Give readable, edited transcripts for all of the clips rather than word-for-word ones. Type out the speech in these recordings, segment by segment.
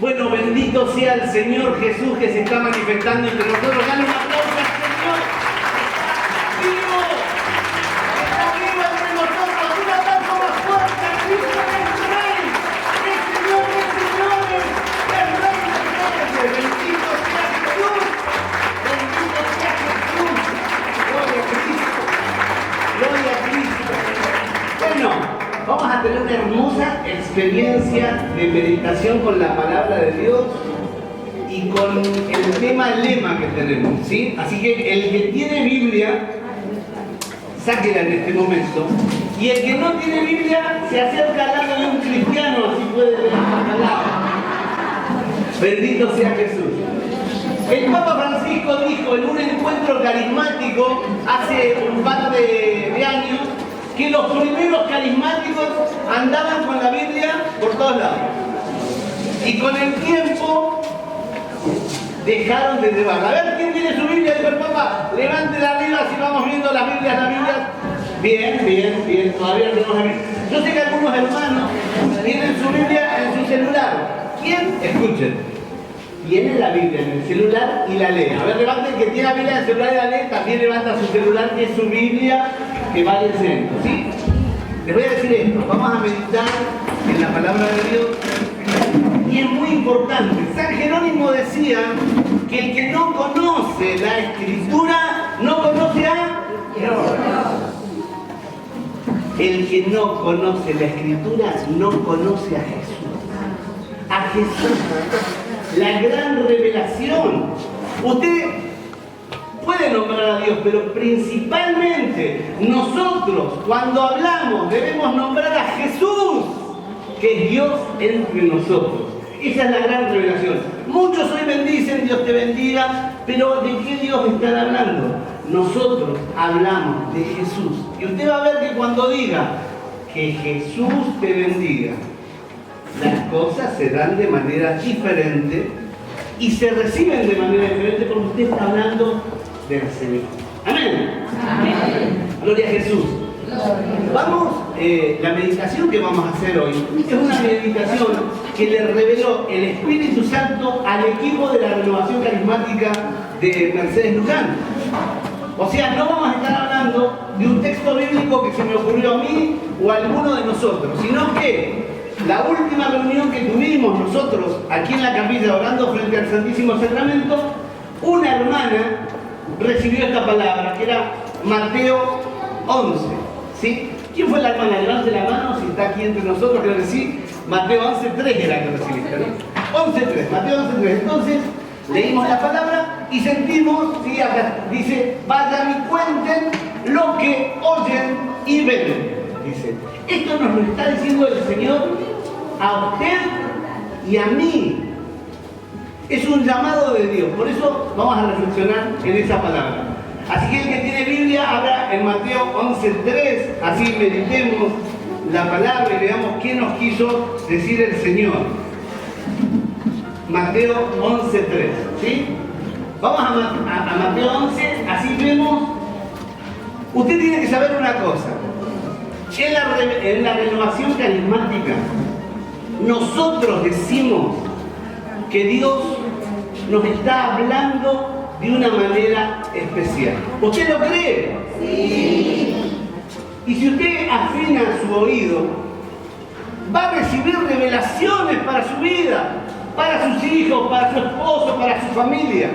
Bueno, bendito sea el Señor Jesús que se está manifestando entre nosotros. Dale un aplauso al Señor. ¡Vivo! ¡Está vivo entre nosotros! ¡Un aplauso más fuerte! ¡Cristo es Rey! ¡El Señor de señores! ¡El Rey de reyes! ¡Bendito sea Jesús! ¡Bendito sea Jesús! ¡Gloria a Cristo! ¡Gloria a Cristo! Bueno, vamos a tener una hermosa experiencia de meditación con la palabra de Dios y con el lema que tenemos, ¿sí? Así que el que tiene Biblia, sáquela en este momento, y el que no tiene Biblia se acerca al lado de un cristiano, así puede leer la palabra. Bendito sea Jesús. El Papa Francisco dijo en un encuentro carismático hace un par de años que los primeros carismáticos andaban con la Biblia por todos lados. Y con el tiempo dejaron de llevarla. A ver, ¿quién tiene su Biblia? Dijo el Papa, levántela arriba si vamos viendo las Biblias. Bien, todavía no tenemos la Biblia. Yo sé que algunos hermanos tienen su Biblia en su celular. ¿Quién? Escuchen. Tiene la Biblia en el celular y la lee. A ver, levanten que tiene la Biblia en el celular y la lee, también levanta su celular, que es su Biblia, que va al centro, ¿sí? Les voy a decir esto, vamos a meditar en la palabra de Dios, y es muy importante. San Jerónimo decía que el que no conoce la Escritura, no conoce a Dios. El que no conoce la Escritura, no conoce a Jesús. A Jesús. La gran revelación. Usted puede nombrar a Dios, pero principalmente nosotros, cuando hablamos, debemos nombrar a Jesús, que es Dios entre nosotros. Esa es la gran revelación. Muchos hoy bendicen, Dios te bendiga, pero ¿de qué Dios están hablando? Nosotros hablamos de Jesús. Y usted va a ver que cuando diga que Jesús te bendiga, las cosas se dan de manera diferente y se reciben de manera diferente porque usted está hablando del Señor. Amén. Amén. Gloria a Jesús. Vamos, la meditación que vamos a hacer hoy es una meditación que le reveló el Espíritu Santo al equipo de la renovación carismática de Mercedes Luján. O sea, no vamos a estar hablando de un texto bíblico que se me ocurrió a mí o a alguno de nosotros, sino que la última reunión que tuvimos nosotros aquí en la capilla orando frente al Santísimo Sacramento, una hermana recibió esta palabra, que era Mateo 11, ¿sí? ¿Quién fue la hermana? Levante la mano si está aquí entre nosotros, creo que sí. Mateo 11.3 era que recibiste, ¿no? 11.3, Mateo 11.3. Entonces, leímos la palabra y sentimos, ¿sí? Acá dice, vayan y cuenten lo que oyen y ven. Dice, esto nos lo está diciendo el Señor a usted y a mí. Es un llamado de Dios, por eso vamos a reflexionar en esa palabra. Así que el que tiene Biblia, habla en Mateo 11.3, así meditemos la palabra y veamos qué nos quiso decir el Señor. Mateo 11.3, ¿sí? Vamos a Mateo 11, así vemos. Usted tiene que saber una cosa. En la renovación carismática, nosotros decimos que Dios nos está hablando de una manera especial. ¿Usted lo cree? Sí. Y si usted afina su oído, va a recibir revelaciones para su vida, para sus hijos, para su esposo, para su familia.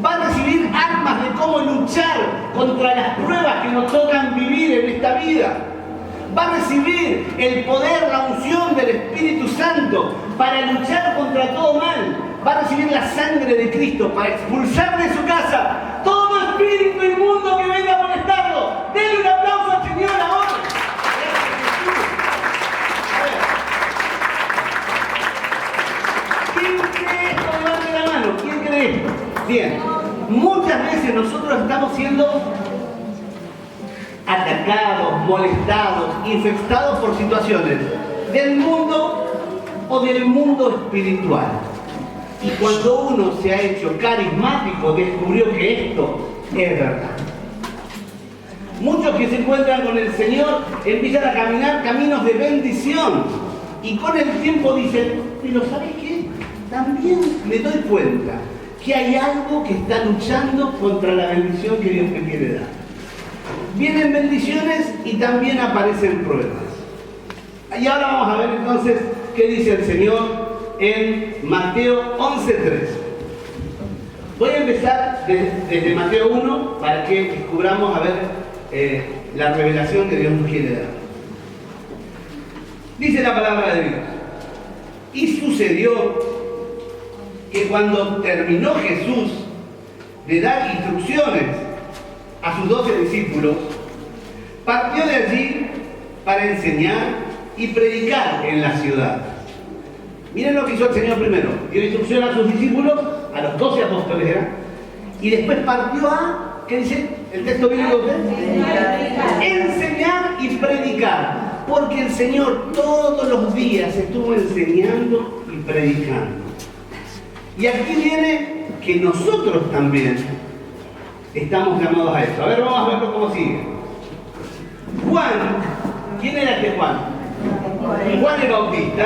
Va a recibir armas de cómo luchar contra las pruebas que nos tocan vivir en esta vida. Va a recibir el poder, la unción del Espíritu Santo para luchar contra todo mal. Va a recibir la sangre de Cristo para expulsar de su casa todo espíritu inmundo que venga a molestarlo. Denle un aplauso al Señor ahora. ¿Quién cree esto? Levante la mano. ¿Quién cree esto? Bien. Muchas veces nosotros estamos siendo atacados, molestados, infectados por situaciones del mundo o del mundo espiritual. Y cuando uno se ha hecho carismático, descubrió que esto es verdad. Muchos que se encuentran con el Señor empiezan a caminar caminos de bendición y con el tiempo dicen, pero ¿sabes qué? también me doy cuenta que hay algo que está luchando contra la bendición que Dios me quiere dar. Vienen bendiciones y también aparecen pruebas. Y ahora vamos a ver entonces qué dice el Señor en Mateo 11:3. Voy a empezar desde Mateo 1 para que descubramos a ver la revelación que Dios nos quiere dar. Dice la palabra de Dios: y sucedió que cuando terminó Jesús de dar instrucciones a sus 12 discípulos, partió de allí para enseñar y predicar en la ciudad. Miren lo que hizo el Señor primero: dio instrucción a sus discípulos, a los 12 apóstoles eran, y después partió a, ¿qué dice el texto bíblico? Enseñar y predicar, porque el Señor todos los días estuvo enseñando y predicando. Y aquí viene que nosotros también estamos llamados a esto. A ver, vamos a verlo cómo sigue. Juan, ¿quién era este Juan? Juan el Bautista,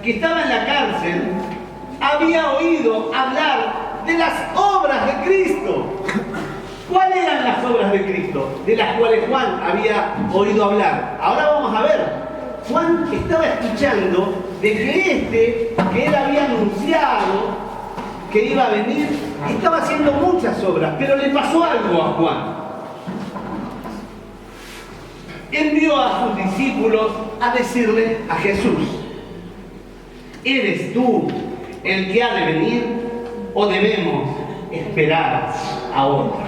que estaba en la cárcel, había oído hablar de las obras de Cristo. ¿Cuáles eran las obras de Cristo de las cuales Juan había oído hablar? Ahora vamos a ver. Juan estaba escuchando de que que él había anunciado que iba a venir, estaba haciendo muchas obras, pero le pasó algo a Juan. Envió a sus discípulos a decirle a Jesús: ¿eres tú el que ha de venir o debemos esperar a otro?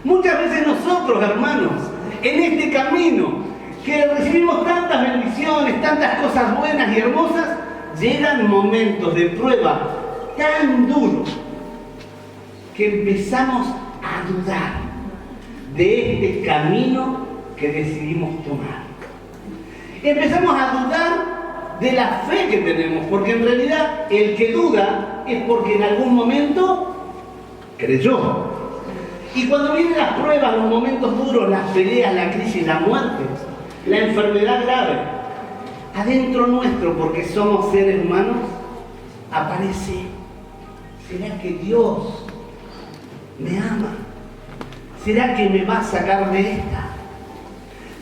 Muchas veces nosotros, hermanos, en este camino que recibimos tantas bendiciones, tantas cosas buenas y hermosas, llegan momentos de prueba tan duros que empezamos a dudar de este camino que decidimos tomar. Empezamos a dudar de la fe que tenemos, porque en realidad el que duda es porque en algún momento creyó. Y cuando vienen las pruebas, los momentos duros, las peleas, la crisis, la muerte, la enfermedad grave, adentro nuestro, porque somos seres humanos, aparece: ¿será que Dios me ama? ¿Será que me va a sacar de esta?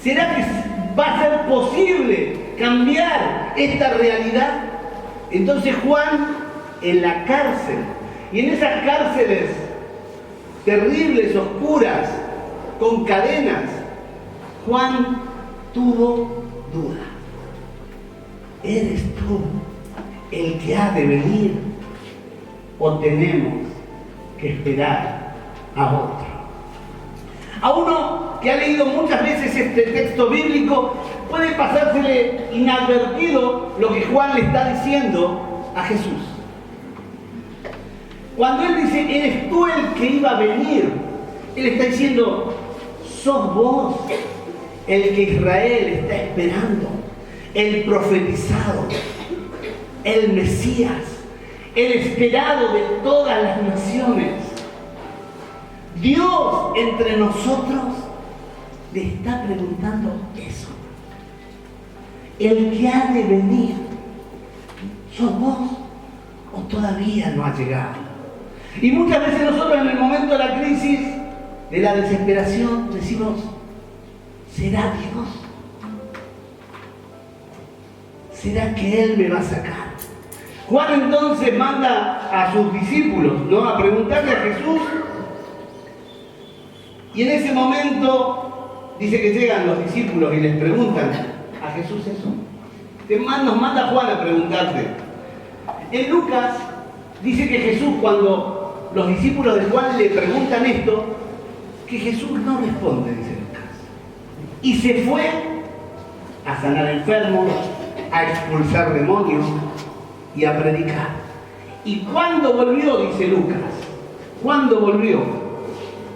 ¿Será que va a ser posible cambiar esta realidad? Entonces Juan, en la cárcel, y en esas cárceles terribles, oscuras, con cadenas, Juan tuvo duda. ¿Eres tú el que ha de venir o tenemos que esperar a otro? A uno que ha leído muchas veces este texto bíblico puede pasársele inadvertido lo que Juan le está diciendo a Jesús. Cuando él dice: ¿eres tú el que iba a venir?, él está diciendo: sos vos el que Israel está esperando, el profetizado, el Mesías, el esperado de todas las naciones. Dios entre nosotros le está preguntando eso. El que ha de venir, ¿sos vos o todavía no ha llegado? Y muchas veces nosotros en el momento de la crisis, de la desesperación, decimos: ¿será Dios? ¿Será que Él me va a sacar? Juan entonces manda a sus discípulos, ¿no?, a preguntarle a Jesús. Y en ese momento dice que llegan los discípulos y les preguntan a Jesús eso. Nos manda Juan a preguntarte. En Lucas dice que Jesús, cuando los discípulos de Juan le preguntan esto, que Jesús no responde, dice Lucas. Y se fue a sanar enfermos, a expulsar demonios y a predicar. Y cuando volvió, dice Lucas, cuando volvió,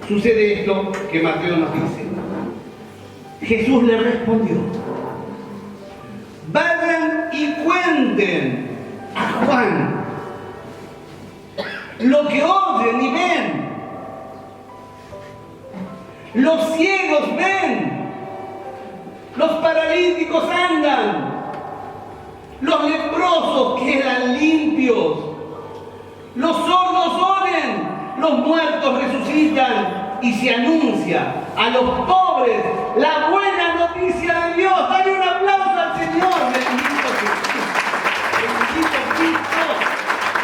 sucede esto que Mateo nos dice. Jesús le respondió: vayan y cuenten a Juan lo que oyen y ven. Los ciegos ven, los paralíticos andan, Los leprosos quedan limpios. Los sordos oyen. Los muertos resucitan y se anuncia a los pobres la buena noticia de Dios. Dale un aplauso al Señor. Bendito Jesús. Bendito Cristo.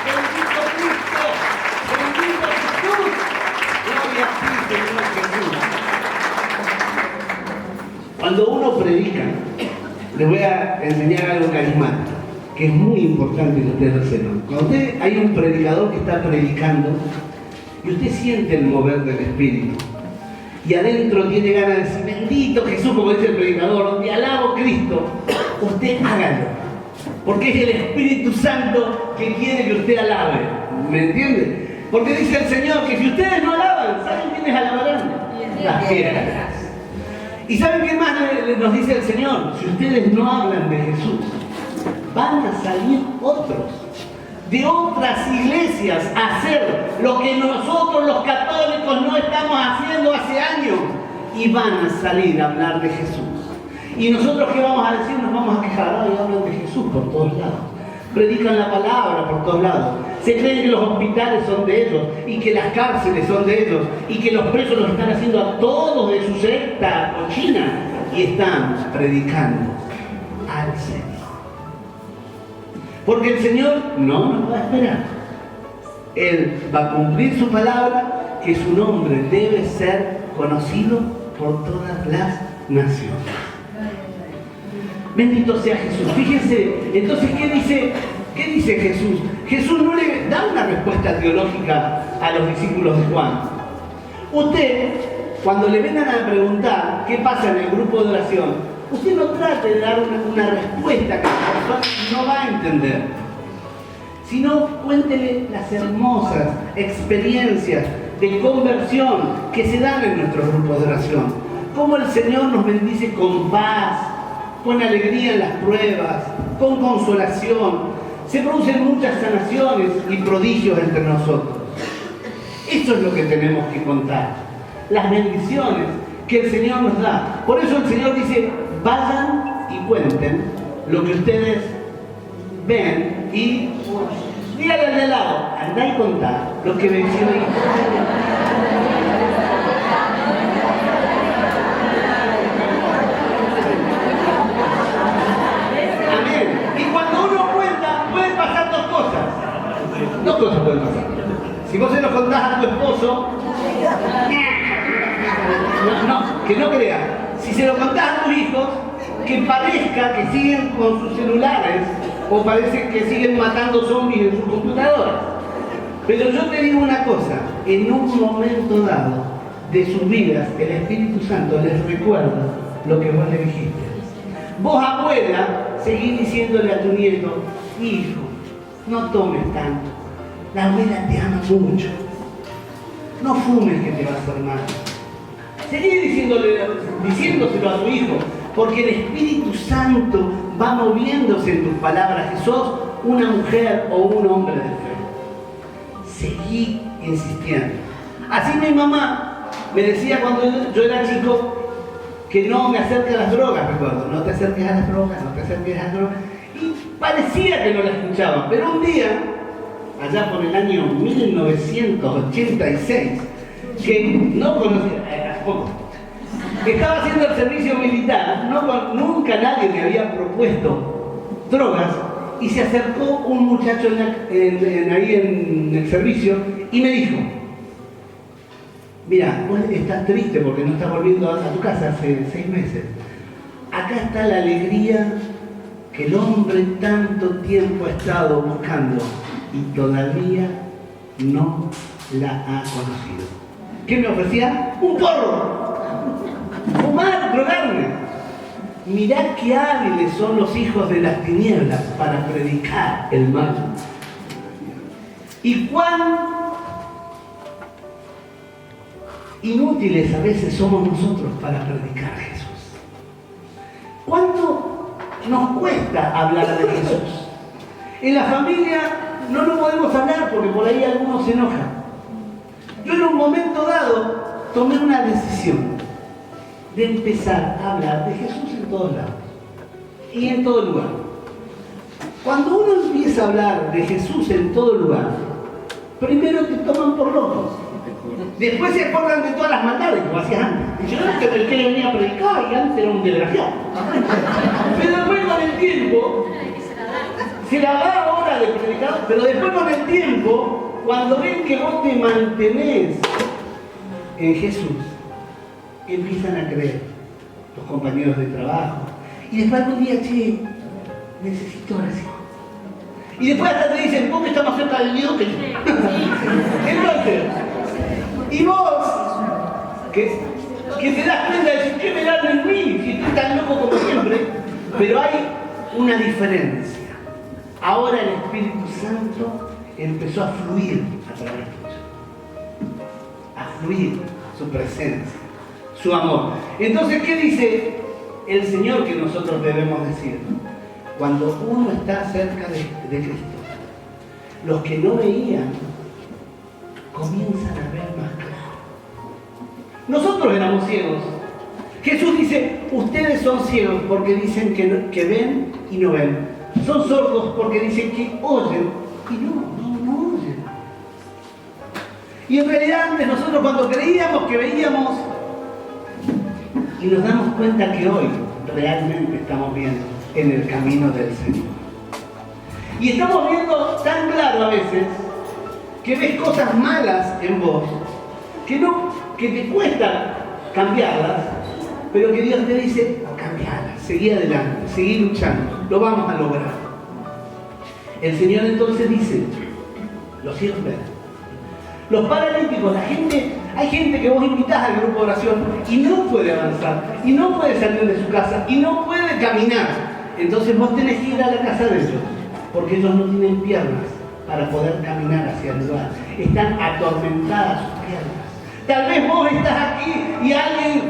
Bendito Cristo. Bendito Jesús. Gloria a ti, Señor Jesús. Cuando uno predica, les voy a enseñar algo carismático, que es muy importante que ustedes lo sepan. Cuando hay un predicador que está predicando, y usted siente el mover del Espíritu, y adentro tiene ganas de decir, bendito Jesús, como dice el predicador, te alabo Cristo, usted hágalo, porque es el Espíritu Santo que quiere que usted alabe, ¿me entiende? Porque dice el Señor que si ustedes no alaban, ¿saben quiénes alabarán? Las piedras. ¿Y saben qué más nos dice el Señor? Si ustedes no hablan de Jesús, van a salir otros de otras iglesias a hacer lo que nosotros los católicos no estamos haciendo hace años, y van a salir a hablar de Jesús. ¿Y nosotros qué vamos a decir? Nos vamos a quejar. Ay, hablan de Jesús por todos lados, predican la palabra por todos lados, se creen que los hospitales son de ellos y que las cárceles son de ellos y que los presos los están haciendo a todos de su secta cochina, y están predicando al Señor. Porque el Señor no nos va a esperar. Él va a cumplir su palabra, que su nombre debe ser conocido por todas las naciones. Bendito sea Jesús. Fíjense, entonces, ¿qué dice Jesús? Jesús no le da una respuesta teológica a los discípulos de Juan. Usted, cuando le vengan a preguntar qué pasa en el grupo de oración, usted no trate de dar una respuesta que la persona no va a entender, sino cuéntele las hermosas experiencias de conversión que se dan en nuestros grupos de oración. Cómo el Señor nos bendice con paz, con alegría en las pruebas, con consolación. Se producen muchas sanaciones y prodigios entre nosotros. Eso es lo que tenemos que contar. Las bendiciones que el Señor nos da. Por eso el Señor dice, vayan y cuenten lo que ustedes ven y díganle al de lado, andá y contá lo que ven. Amén. Y cuando uno cuenta, pueden pasar dos cosas. Dos cosas pueden pasar. Si vos se lo contás a tu esposo, que no crea. Si se lo contás a tus hijos, que parezca que siguen con sus celulares o parece que siguen matando zombies en sus computadoras. Pero yo te digo una cosa, en un momento dado de sus vidas, el Espíritu Santo les recuerda lo que vos le dijiste. Vos, abuela, seguís diciéndole a tu nieto, hijo, no tomes tanto, la abuela te ama mucho, no fumes que te va a hacer mal. Seguí diciéndoselo a tu hijo, porque el Espíritu Santo va moviéndose en tus palabras, que sos una mujer o un hombre de fe. Seguí insistiendo. Así mi mamá me decía cuando yo era chico que no me acerque a las drogas, recuerdo, no te acerques a las drogas, no te acerques a las drogas. Y parecía que no la escuchaba, pero un día, allá por el año 1986, que no conocía, estaba haciendo el servicio militar, nunca nadie me había propuesto drogas, y se acercó un muchacho ahí en el servicio y me dijo, mira, vos estás triste porque no estás volviendo a tu casa hace 6 meses. Acá está la alegría que el hombre tanto tiempo ha estado buscando y todavía no la ha conocido. ¿Qué me ofrecía? Un porro. Fumar, drogarme. Mirá qué hábiles son los hijos de las tinieblas para predicar el mal. Y cuán inútiles a veces somos nosotros para predicar a Jesús. ¿Cuánto nos cuesta hablar de Jesús? En la familia no lo podemos hablar porque por ahí algunos se enojan. Yo en un momento dado tomé una decisión de empezar a hablar de Jesús en todos lados y en todo lugar. Cuando uno empieza a hablar de Jesús en todo lugar, primero te toman por loco. Después se acuerdan de todas las maldades que hacías antes. Y yo no sé el que le venía a predicar y antes era un desgraciado. Pero después con el tiempo, se la da ahora de predicar, pero después con el tiempo, cuando ven que vos te mantenés en Jesús, empiezan a creer los compañeros de trabajo. Y después algún día, che, necesito oración. Y después hasta te dicen, vos que estás más cerca del Dios que yo. Entonces, y vos, que te das cuenta de decir, ¿qué me dan en mí? Si estoy tan loco como siempre. Pero hay una diferencia. Ahora el Espíritu Santo empezó a fluir a través tuyo. A fluir su presencia, su amor. Entonces, ¿qué dice el Señor que nosotros debemos decir? Cuando uno está cerca de Cristo, los que no veían comienzan a ver más claro. Nosotros éramos ciegos. Jesús dice, ustedes son ciegos porque dicen que ven y no ven. Son sordos porque dicen que oyen y no oyen. Y en realidad antes nosotros cuando creíamos que veíamos y nos damos cuenta que hoy realmente estamos viendo en el camino del Señor. Y estamos viendo tan claro a veces que ves cosas malas en vos, que te cuesta cambiarlas, pero que Dios te dice, cambiarlas, seguí adelante, seguí luchando, lo vamos a lograr. El Señor entonces dice, los ciegos ven. Los paralíticos, hay gente que vos invitás al grupo de oración y no puede avanzar, y no puede salir de su casa, y no puede caminar. Entonces vos tenés que ir a la casa de ellos, porque ellos no tienen piernas para poder caminar hacia el lugar. Están atormentadas sus piernas. Tal vez vos estás aquí y alguien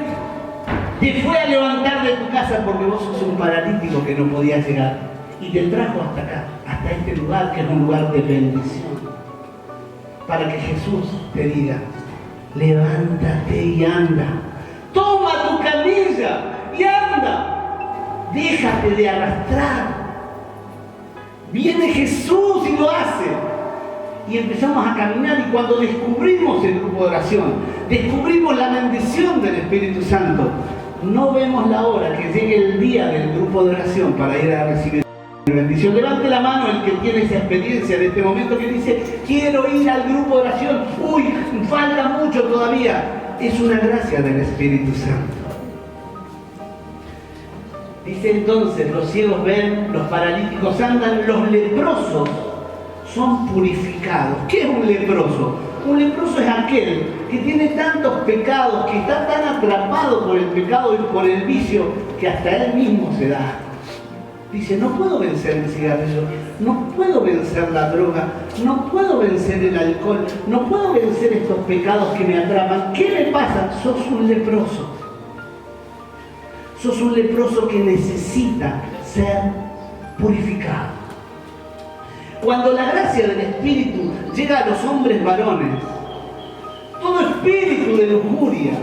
te fue a levantar de tu casa porque vos sos un paralítico que no podía llegar y te trajo hasta acá, hasta este lugar que es un lugar de bendición, para que Jesús te diga, levántate y anda, toma tu camilla y anda. Déjate de arrastrar. Viene Jesús y lo hace. Y empezamos a caminar y cuando descubrimos el grupo de oración, descubrimos la bendición del Espíritu Santo, no vemos la hora que llegue el día del grupo de oración para ir a recibir la bendición. Levante la mano el que tiene esa experiencia en este momento que dice, quiero ir al grupo de oración. Uy, falta mucho todavía. Es una gracia del Espíritu Santo. Dice entonces, los ciegos ven, los paralíticos andan, los leprosos son purificados. ¿Qué es un leproso? Un leproso es aquel que tiene tantos pecados, que está tan atrapado por el pecado y por el vicio, que hasta él mismo se da. Dice, no puedo vencer el cigarrillo, no puedo vencer la droga, no puedo vencer el alcohol, no puedo vencer estos pecados que me atrapan. ¿Qué me pasa? Sos un leproso. Sos un leproso que necesita ser purificado. Cuando la gracia del Espíritu llega a los hombres varones, todo espíritu de lujuria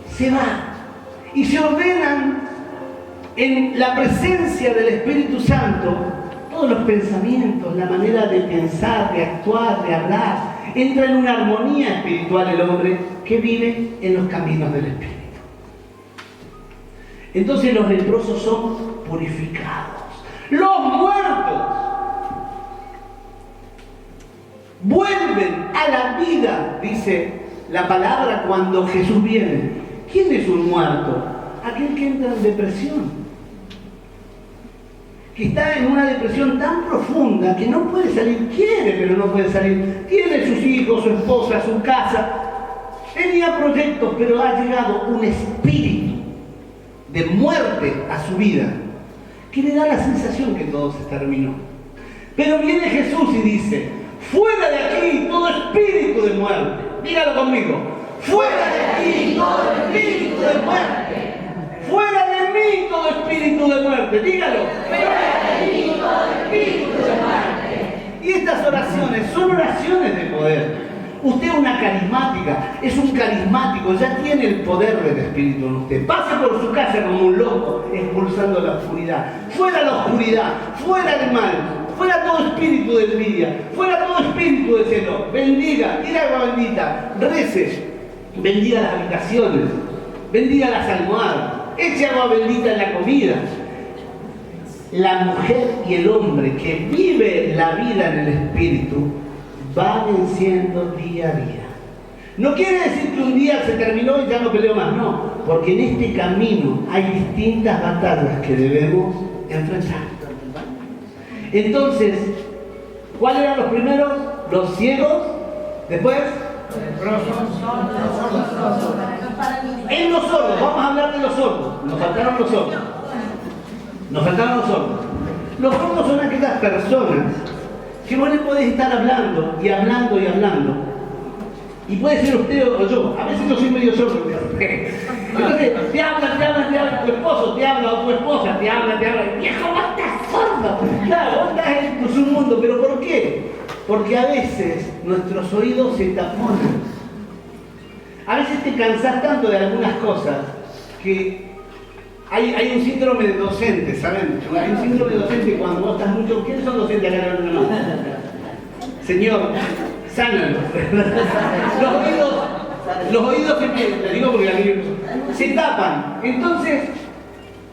se va y se ordenan en la presencia del Espíritu Santo todos los pensamientos, la manera de pensar, de actuar, de hablar. Entra en una armonía espiritual el hombre que vive en los caminos del Espíritu. Entonces los leprosos son purificados. Los muertos vuelven a la vida, dice la palabra, cuando Jesús viene. ¿Quién es un muerto? Aquel que entra en depresión, que está en una depresión tan profunda que no puede salir, quiere pero no puede salir, tiene sus hijos, su esposa, su casa, tenía proyectos, pero ha llegado un espíritu de muerte a su vida, que le da la sensación que todo se terminó. Pero viene Jesús y dice, fuera de aquí todo espíritu de muerte. Dígalo conmigo, fuera de aquí todo espíritu de muerte. Fuera de mí todo espíritu de muerte. Dígalo, fuera de mí todo espíritu de muerte. Y estas oraciones son oraciones de poder, Usted es una carismática, es un carismático, ya tiene el poder del Espíritu en usted. Pase por su casa como un loco, expulsando la oscuridad. Fuera la oscuridad, fuera el mal, fuera todo espíritu de envidia, fuera todo espíritu de celo. Bendiga, tire agua bendita, rece, bendiga las habitaciones, bendiga las almohadas, eche agua bendita en la comida. La mujer y el hombre que vive la vida en el Espíritu va venciendo día a día. No quiere decir que un día se terminó y ya no peleo más, no, porque en este camino hay distintas batallas que debemos enfrentar. Entonces, ¿cuáles eran los primeros? Los ciegos, después en los sordos, vamos a hablar de los sordos. Nos faltaron los sordos. Nos faltaron los sordos. Los sordos son aquellas personas que vos le podés estar hablando y hablando y hablando. Y puede ser usted o yo. A veces yo soy medio sordo. Entonces, te habla, tu esposo te habla, o tu esposa te habla. Viejo, vos estás sordo. Claro, vos estás en su mundo. ¿Pero por qué? Porque a veces nuestros oídos se taponan. A veces te cansás tanto de algunas cosas que hay un síndrome de docente, ¿saben? Hay un síndrome de docente cuando vos estás mucho... ¿Quiénes son docentes acá en la mano? Señor, sánalos. Los oídos te digo porque se tapan. Entonces,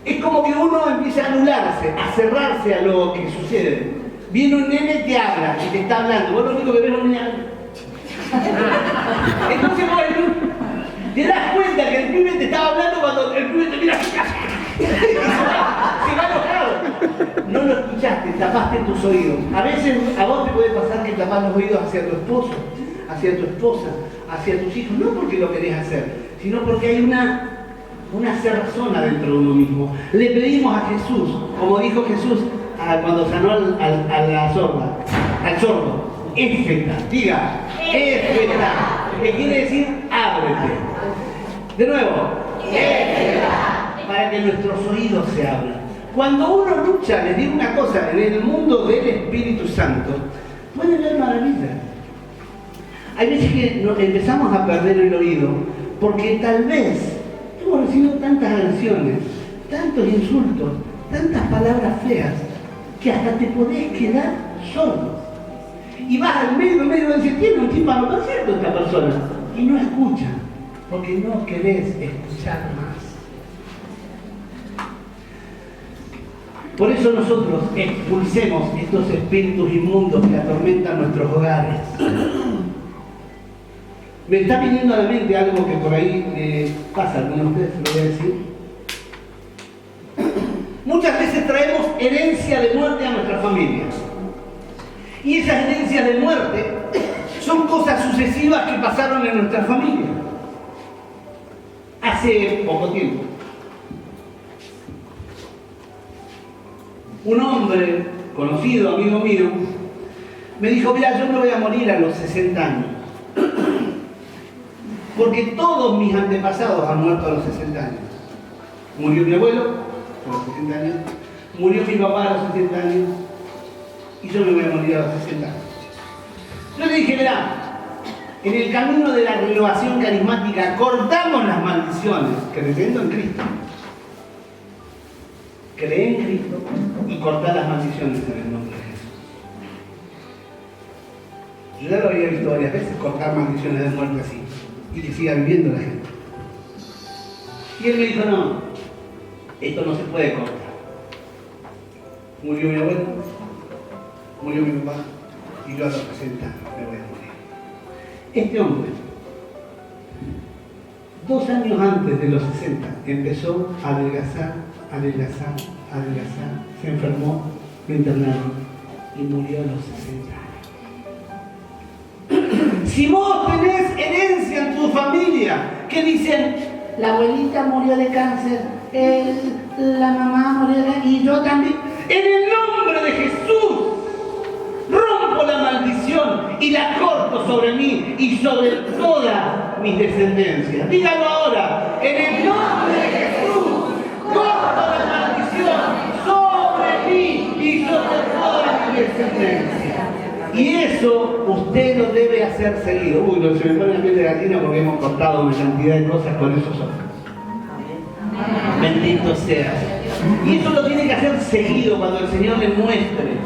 es como que uno empieza a anularse, a cerrarse a lo que sucede. Viene un nene y te habla, y te está hablando. Vos lo único que ves es un nene. Entonces vos te das cuenta que el pibe te estaba hablando cuando el pibe te mira así. Se va enojado. No lo escuchaste, tapaste tus oídos. A veces a vos te puede pasar que tapás los oídos hacia tu esposo, hacia tu esposa, hacia tus hijos. No porque lo querés hacer, sino porque hay una cerrazón dentro de uno mismo. Le pedimos a Jesús, como dijo Jesús cuando sanó a la sorda, al sordo, éfeta, diga, éfeta, que quiere decir ábrete. De nuevo, éfeta, para que nuestros oídos se abran. Cuando uno lucha, les digo una cosa, en el mundo del Espíritu Santo, puede ver maravillas. Hay veces que empezamos a perder el oído porque tal vez hemos recibido tantas agresiones, tantos insultos, tantas palabras feas, que hasta te podés quedar sordo. Y vas al medio y decís, tiene un tímpano perfecto esta persona. Y no escucha, porque no querés escuchar más. Por eso nosotros expulsemos estos espíritus inmundos que atormentan nuestros hogares. Me está viniendo a la mente algo que por ahí pasa, algunos de ustedes se lo voy a decir. Muchas veces traemos herencia de muerte a nuestra familia. Y esas herencias de muerte son cosas sucesivas que pasaron en nuestra familia. Hace poco tiempo, un hombre conocido, amigo mío, me dijo, mira, yo me voy a morir a los 60 años. Porque todos mis antepasados han muerto a los 60 años. Murió mi abuelo a los 60 años, murió mi papá a los 60 años, y yo me voy a morir a los 60 años. Yo le dije, mirá, en el camino de la renovación carismática cortamos las maldiciones, creyendo en Cristo. Cree en Cristo y cortar las maldiciones en el nombre de Jesús. Yo ya lo había visto varias veces, cortar maldiciones de muerte así, y que siga viviendo la gente. Y él me dijo, no, esto no se puede cortar. Murió mi abuelo, murió mi papá, y yo a los 60 me voy a morir. Este hombre, 2 años antes de los 60, empezó a adelgazar, se enfermó, lo internaron y murió a los 60 años. Si vos tenés herencia en tu familia, que dicen, la abuelita murió de cáncer, la mamá murió de cáncer, y yo también, en el nombre de Jesús, rompo la maldición y la corto sobre mí y sobre todas mis descendencias. Dígalo ahora, en el nombre de Jesús, corto la maldición sobre mí y sobre todas mis descendencias. Y eso usted lo debe hacer. ser seguido. Uy, no se me pone la piel de gallina porque hemos cortado una cantidad de cosas con esos ojos. Bendito sea. Y eso lo tiene que hacer seguido cuando el Señor le muestre.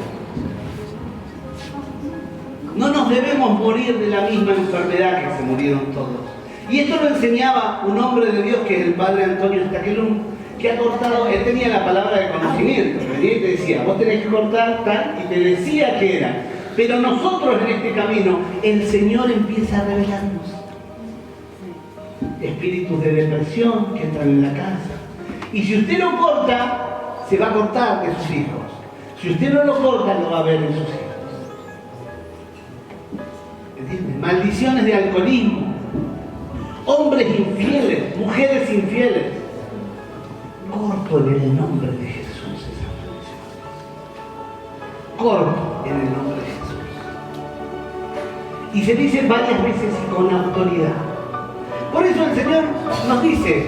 No nos debemos morir de la misma enfermedad que se murieron todos. Y esto lo enseñaba un hombre de Dios que es el padre Antonio Staquelum, que ha cortado, él tenía la palabra de conocimiento, venía y te decía, vos tenés que cortar tal, y te decía que era. Pero nosotros en este camino, el Señor empieza a revelarnos espíritus de depresión que entran en la casa. Y si usted lo corta, se va a cortar de sus hijos. Si usted no lo corta, lo va a ver en sus hijos. ¿Entiendes? Maldiciones de alcoholismo, hombres infieles, mujeres infieles. Corto en el nombre de Jesús esa maldición. Corto en el nombre de Jesús. Y se dice varias veces y con autoridad. Por eso el Señor nos dice,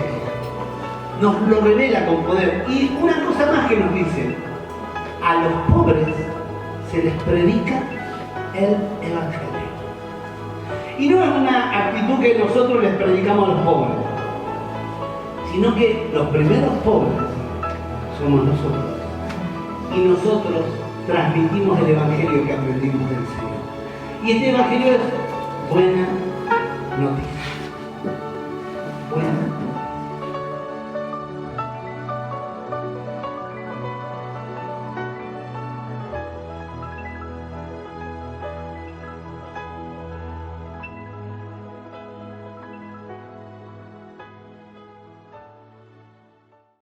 nos lo revela con poder. Y una cosa más que nos dice, a los pobres se les predica el Evangelio. Y no es una actitud que nosotros les predicamos a los pobres, sino que los primeros pobres somos nosotros. Y nosotros transmitimos el Evangelio que aprendimos del Señor. Y este Evangelio es buena noticia.